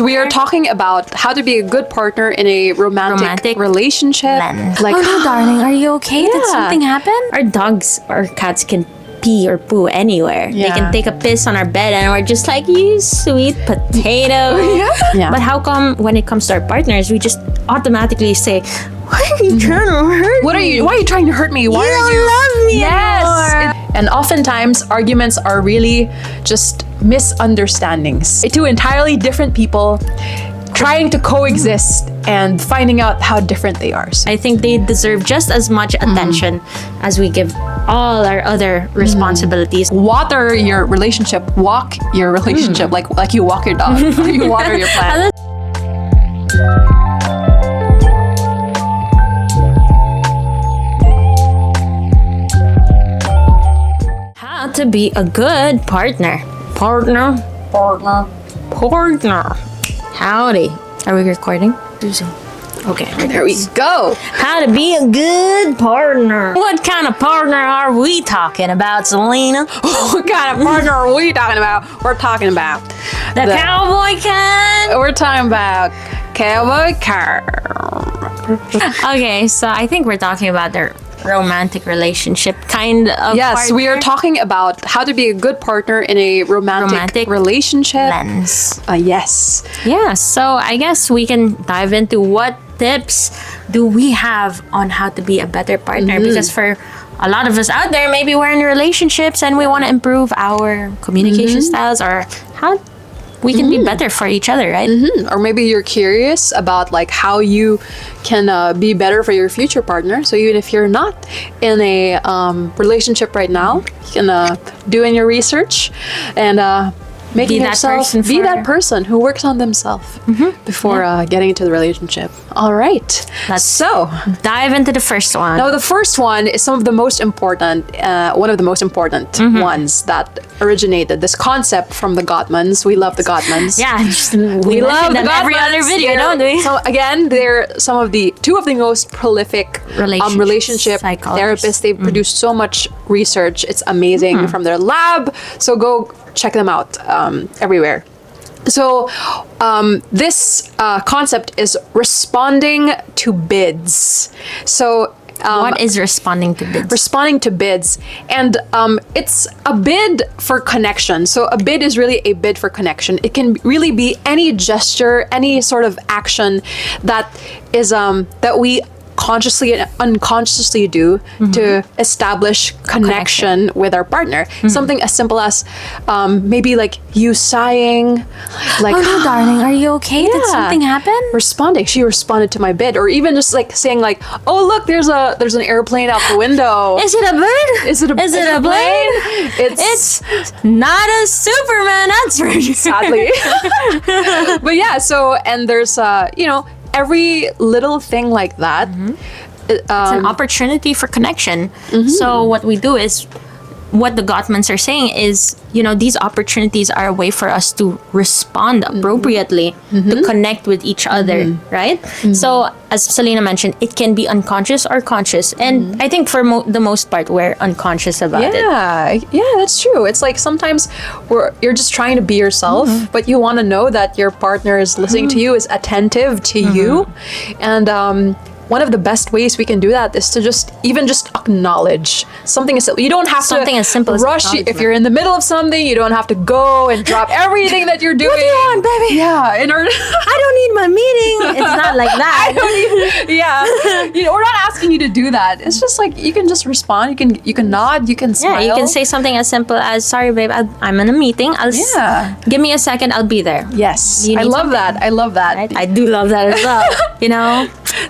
We are talking about how to be a good partner in a romantic relationship. Like, oh no, darling, are you okay? Did something happen? Our dogs or cats can pee or poo anywhere. They can take a piss on our bed and we're just like, you sweet potato. But how come when it comes to our partners, we just automatically say, why are you trying to hurt me? Why are you trying to hurt me? Why you are don't you love me anymore? And oftentimes arguments are really just misunderstandings. Two entirely different people trying to coexist and finding out how different they are. So I think they deserve just as much attention as we give all our other responsibilities. water your relationship, walk your relationship like you walk your dog or you water your plant. How to be a good partner. Partner. Howdy. Are we recording? Okay, There we go. How to be a good partner. What kind of partner are we talking about, Celina? What kind of partner are we talking about? We're talking about The cowboy kind? We're talking about cowboy car. Okay, so I think we're talking about the romantic relationship kind of Yes, we are partner. talking about how to be a good partner in a romantic relationship. Lens. Yes. Yeah, so I guess we can dive into what tips do we have on how to be a better partner, because for a lot of us out there, maybe we're in relationships and we want to improve our communication styles or how we can be better for each other, right? Or maybe you're curious about like how you can be better for your future partner. So even if you're not in a relationship right now, you can do in your research and making yourself be that person who works on themselves before getting into the relationship. All right. So dive into the first one. now the first one is one of the most important ones that originated this concept from the Gottmans. We love the Gottmans. Yeah, we love them every other video, don't we? So again, they're two of the most prolific relationship psychologists. therapists. They've produced so much research. It's amazing from their lab. So go check them out everywhere. So this concept is responding to bids. So what is responding to bids? Responding to bids, and it's a bid for connection. So a bid is really a bid for connection. It can really be any gesture, any sort of action that is that we consciously and unconsciously do to establish connection with our partner. Something as simple as maybe like you sighing, like, oh no, darling, are you okay? Did something happen? Responding. She responded to my bid, or even just like saying like, oh look, there's an airplane out the window. Is it a bird? Is it a plane? It's not a Superman, that's for sure. sadly. But yeah, so and there's every little thing like that. It's an opportunity for connection. So what we do is, what the Gottmans are saying is, these opportunities are a way for us to respond appropriately, to connect with each other, right? So as Celina mentioned, it can be unconscious or conscious. And I think for the most part, we're unconscious about it. Yeah, that's true. It's like sometimes you're just trying to be yourself, but you want to know that your partner is listening to you, is attentive to you. And one of the best ways we can do that is to just acknowledge something. You don't have something as simple as rush. If you're in the middle of something, you don't have to go and drop everything that you're doing. What do you want, baby? Yeah, I don't need my meeting. It's not like that. We're not asking you to do that. It's just like you can just respond. You can nod. You can smile. Yeah, you can say something as simple as, "Sorry, babe, I'm in a meeting. Give me a second. I'll be there." Yes, I love that. Right? I do love that as well.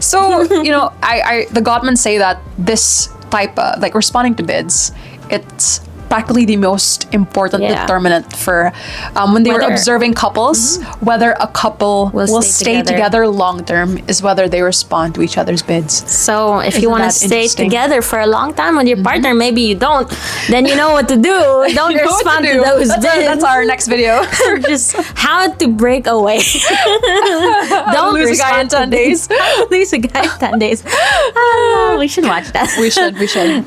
So, the Gottmans say that this type of, like responding to bids, it's practically the most important determinant for when they were observing couples, whether a couple will stay together long term is whether they respond to each other's bids. So if you want to stay together for a long time with your partner, maybe you don't, then you know what to do. Don't respond to those bids. That's our next video. Just how to break away. Don't lose a guy in 10 days. Lose a guy in 10 days. We should watch that. We should.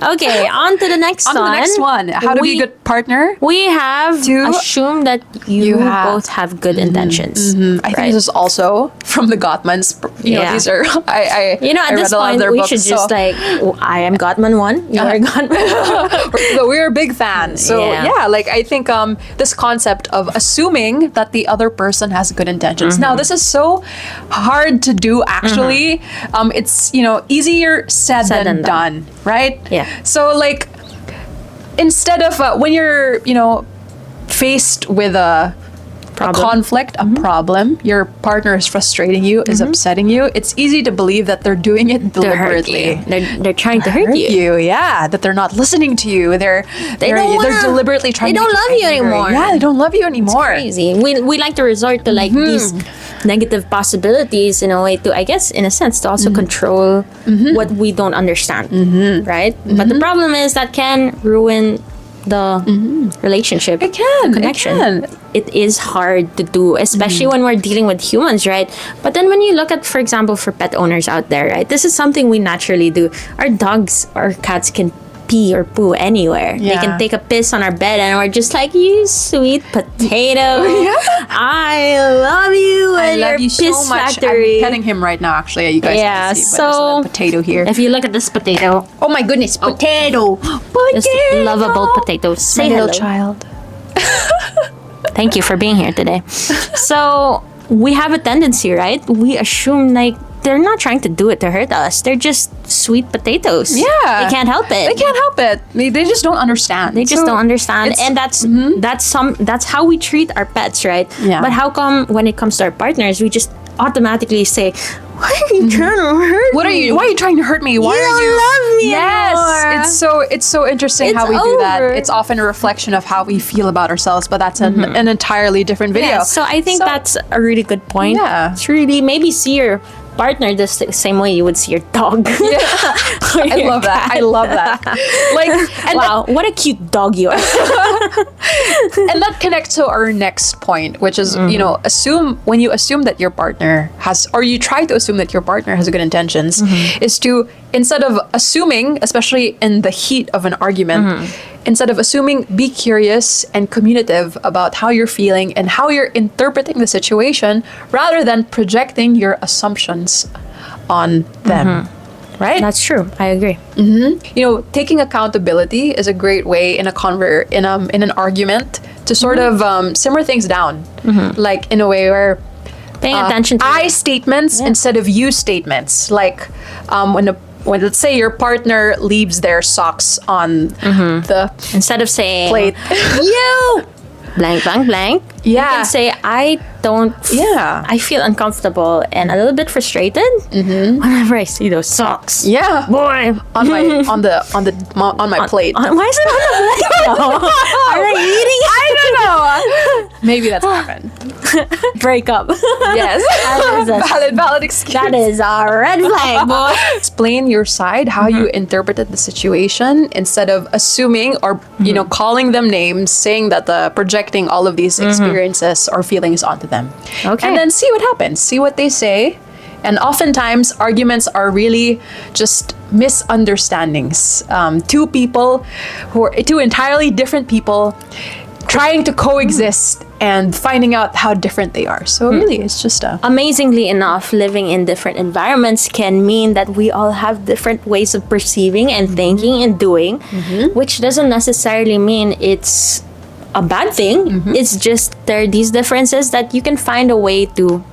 Okay, on to the next one. On to the next one. how to be a good partner. We have To- assumed that you have- both have good intentions. I think this is also from the Gottmans. You know, Yeah. these are I You know, I at this read a lot of point, their we books, should just so- like, I am Gottman 1, you are Gottman. so we're big fans. So Yeah. yeah, like I think this concept of assuming that the other person has good intentions. Now this is so hard to do actually. It's easier said Said than than done, right? Yeah. So like instead of when you're faced with a Problem. conflict, a problem, your partner is frustrating you, is upsetting you, it's easy to believe that they're doing it To hurt deliberately. you. They're trying to hurt you. Yeah, that they're not listening to you. They're don't they're wanna- deliberately trying. they to don't make love you angry. anymore. Yeah, they don't love you anymore. Crazy. We like to resort to like these negative possibilities in a way to, I guess, in a sense, to also control what we don't understand, right? But the problem is that can ruin the relationship. It can, the connection. it can. It is hard to do, especially when we're dealing with humans, right? But then when you look at, for example, for pet owners out there, right? This is something we naturally do. Our dogs or cats can pee or poo anywhere. They Yeah. can take a piss on our bed and we're just like, you sweet potato. I love you I and love your you piss so much. factory. I'm petting him right now. Actually, you guys Yeah, can't see, but there's a so- little potato here. If you look at this potato, Oh my goodness, potato! this lovable potato. Say My hello. little child. Thank you for being here today. So we have a tendency, right? We assume like they're not trying to do it to hurt us. They're just sweet potatoes. Yeah. They can't help it. They can't help it. They just don't understand. They just So don't understand, it's- and that's how we treat our pets, right? Yeah. But how come when it comes to our partners, we just automatically say, "Why are you trying to hurt Why are you trying to hurt me? Why You are don't you love me Yes, anymore." it's so interesting It's how we do that. over. It's often a reflection of how we feel about ourselves, but that's an entirely different video. Yeah, so I think that's a really good point. Yeah. It's really maybe see your partner the same way you would see your dog. I love that. I love that. Like, and Wow, what a cute dog you are. and that connects to our next point, which is when you assume that your partner has, or you try to assume that your partner has good intentions, is to, instead of assuming, especially in the heat of an argument, instead of assuming, be curious and communicative about how you're feeling and how you're interpreting the situation, rather than projecting your assumptions on them. Right? That's true. I agree. Taking accountability is a great way in in an argument to sort of simmer things down, like in a way where Paying attention to I statements instead of you statements. Like when let's say your partner leaves their socks on the instead of saying plate. you blank blank blank. You Yeah. can say I don't. Yeah. I feel uncomfortable and a little bit frustrated whenever I see those socks. Yeah, Boy, on my plate. why is it on the plate? Are they eating it? I don't know. Maybe that's happened. Break up. Yes, That is a- valid excuse. That is a red flag, boy. Explain your side, how you interpreted the situation, instead of assuming or calling them names, saying that projecting all of these experiences or feelings onto them. Okay. And then see what happens. See what they say. And oftentimes arguments are really just misunderstandings. Two entirely different people trying to coexist and finding out how different they are. So really, it's just a Amazingly enough, living in different environments can mean that we all have different ways of perceiving and thinking and doing, which doesn't necessarily mean it's a bad thing. It's just there are these differences that you can find a way to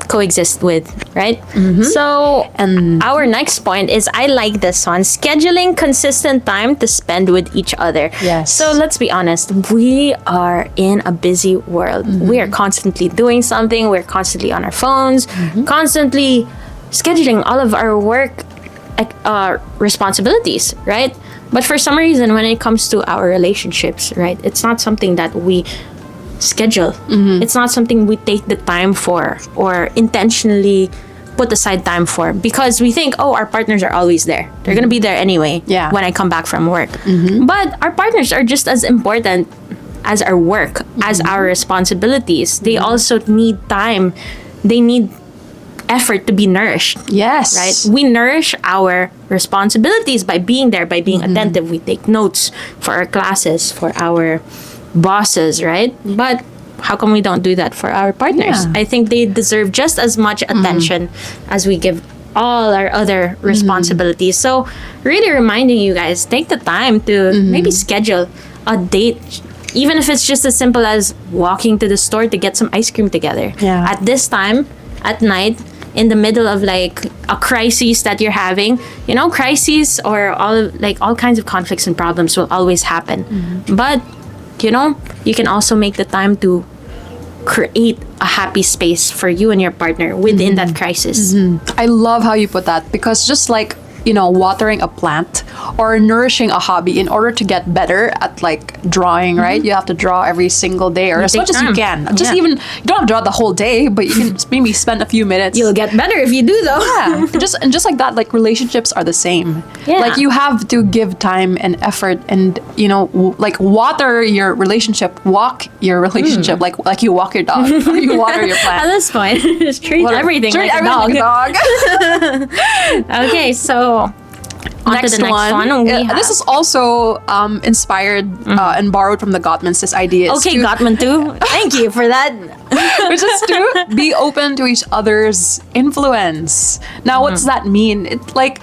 coexist with, right? So, and our next point is, I like this one, scheduling consistent time to spend with each other. Yes. So let's be honest, we are in a busy world. We are constantly doing something. We're constantly on our phones, constantly scheduling all of our work responsibilities, right? But for some reason, when it comes to our relationships, right, it's not something that we schedule. It's not something we take the time for or intentionally put aside time for, because we think, oh, our partners are always there. They're going to be there anyway when I come back from work. But our partners are just as important as our work, as our responsibilities. They also need time. They need effort to be nourished. Yes. Right? We nourish our responsibilities by being there, by being attentive. We take notes for our classes, for our bosses, right? But how come we don't do that for our partners? Yeah. I think they deserve just as much attention as we give all our other responsibilities. So really reminding you guys, take the time to maybe schedule a date, even if it's just as simple as walking to the store to get some ice cream together. Yeah. At this time, at night, in the middle of like a crisis that you're having, crises or all kinds of conflicts and problems will always happen. But, you can also make the time to create a happy space for you and your partner within that crisis. I love how you put that, because just like, watering a plant or nourishing a hobby, in order to get better at like drawing, right? You have to draw every single day, or as take much as you time. can. Just Yeah. even, you don't have to draw the whole day, but you can maybe spend a few minutes. You'll get better if you do, though. Yeah, just like that, like relationships are the same. Yeah. Like you have to give time and effort, and like water your relationship, walk your relationship, like you walk your dog, or you water your At plant. this point, just treat Whatever. everything Treat like everything a dog. like a dog. Okay, so on to the next one. We have, This is also inspired and borrowed from the Gottmans. This idea is okay, to, Gottman too. Thank you for that. which is to be open to each other's influence. Now, what does that mean? It's like,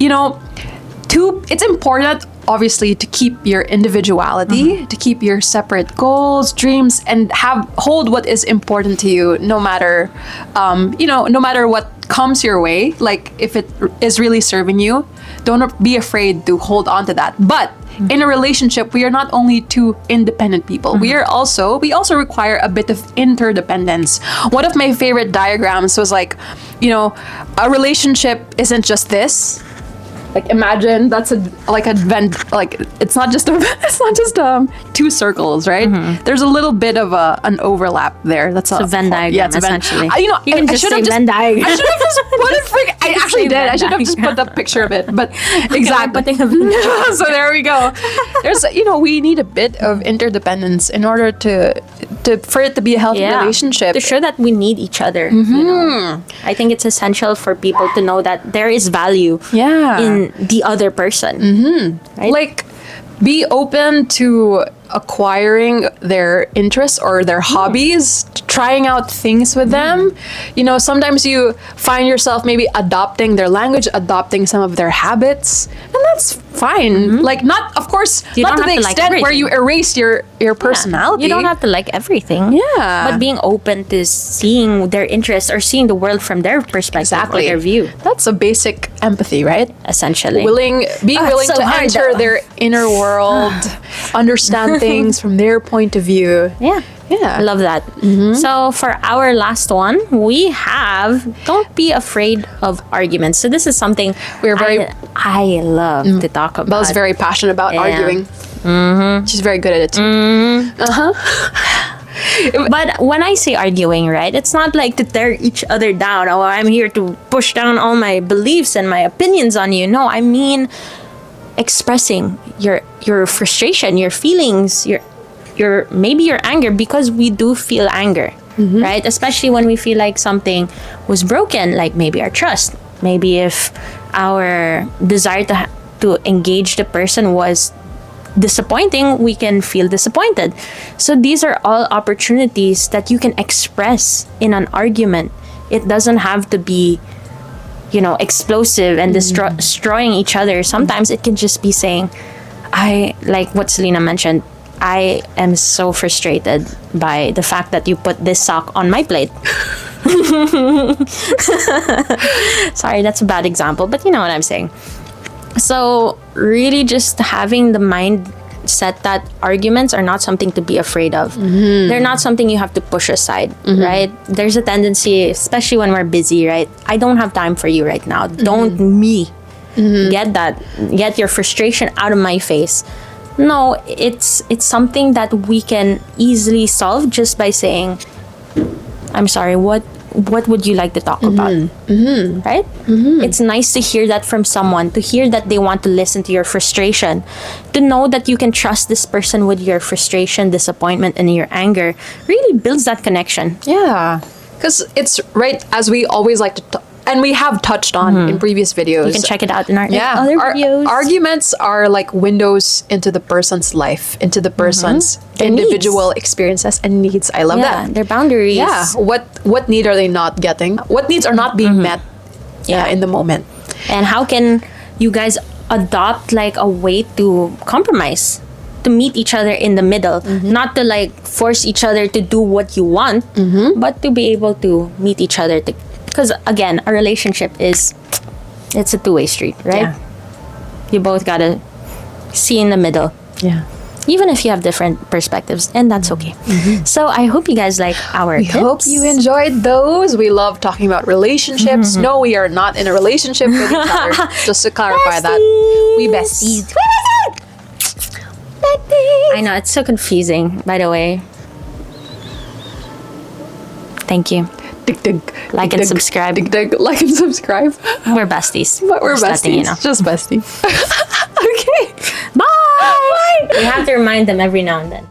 it's important, obviously, to keep your individuality, to keep your separate goals, dreams, and hold what is important to you, no matter, no matter what comes your way. Like if it is really serving you, don't be afraid to hold on to that. But in a relationship, we are not only two independent people. We also require a bit of interdependence. One of my favorite diagrams was like, a relationship isn't just this. Like imagine that's a Venn, like it's not just two circles, right? There's a little bit of an overlap there. That's a Venn diagram, Yeah, it's a Venn. essentially. You can just say Venn diagram. I should have just put it. I actually did. I should have just put the picture of it. But exactly. So there we go. There's we need a bit of interdependence in order for it to be a healthy relationship. To show that we need each other. I think it's essential for people to know that there is value in the other person. Right? Like, be open to acquiring their interests or their hobbies, trying out things with them. Sometimes you find yourself maybe adopting their language, adopting some of their habits, and that's fine. Like, not, of course, You not don't to the have to like extent where everything. you erase your personality. You don't have to like everything. Yeah. But being open to seeing their interests or seeing the world from their perspective or their view, That's a basic empathy, right? essentially. Being willing so to hard, enter though. their inner world, understand things from their point of view. Yeah. Yeah. I love that. So for our last one, we have don't be afraid of arguments. So this is something We're very- I love to talk about. Bella's very passionate about Yeah. arguing. She's very good at it too. But when I say arguing, right, it's not like to tear each other down. Oh, I'm here to push down all my beliefs and my opinions on you. No, I mean expressing your frustration, your feelings, your maybe your anger, because we do feel anger, right? Especially when we feel like something was broken, like maybe our trust, maybe if our desire to engage the person was disappointing, we can feel disappointed. So these are all opportunities that you can express in an argument. It doesn't have to be explosive and destroying each other. Sometimes it can just be saying, I like what Celina mentioned, I am so frustrated by the fact that you put this sock on my plate. Sorry, that's a bad example, but you know what I'm saying. So really just having the mindset that arguments are not something to be afraid of. They're not something you have to push aside, right? There's a tendency, especially when we're busy, right? I don't have time for you right now. Don't get your frustration out of my face. No, it's something that we can easily solve just by saying, I'm sorry, what would you like to talk about? Right? It's nice to hear that from someone, to hear that they want to listen to your frustration, to know that you can trust this person with your frustration, disappointment, and your anger. Really builds that connection. Yeah. Because it's right, as we always like to and we have touched on in previous videos. You can check it out in our Yeah, other videos. Arguments are like windows into the person's life, into the person's Their individual experiences and needs. I love that. Their boundaries. Yeah, what need are they not getting? What needs are not being met? Yeah, in the moment. And how can you guys adopt like a way to compromise, to meet each other in the middle, not to like force each other to do what you want, but to be able to meet each other. Because again, a relationship it's a two-way street, right? Yeah. You both gotta see in the middle. Yeah. Even if you have different perspectives, and that's okay. So I hope you guys like our We tips. hope you enjoyed those. We love talking about relationships. No, we are not in a relationship with each other. Just to clarify that. We besties. I know, it's so confusing, by the way. Thank you. Dig, dig, Like dig, and dig, subscribe. Dig, dig, like and subscribe. We're besties. But we're Just letting besties. you know. Just besties. Okay. Bye! We have to remind them every now and then.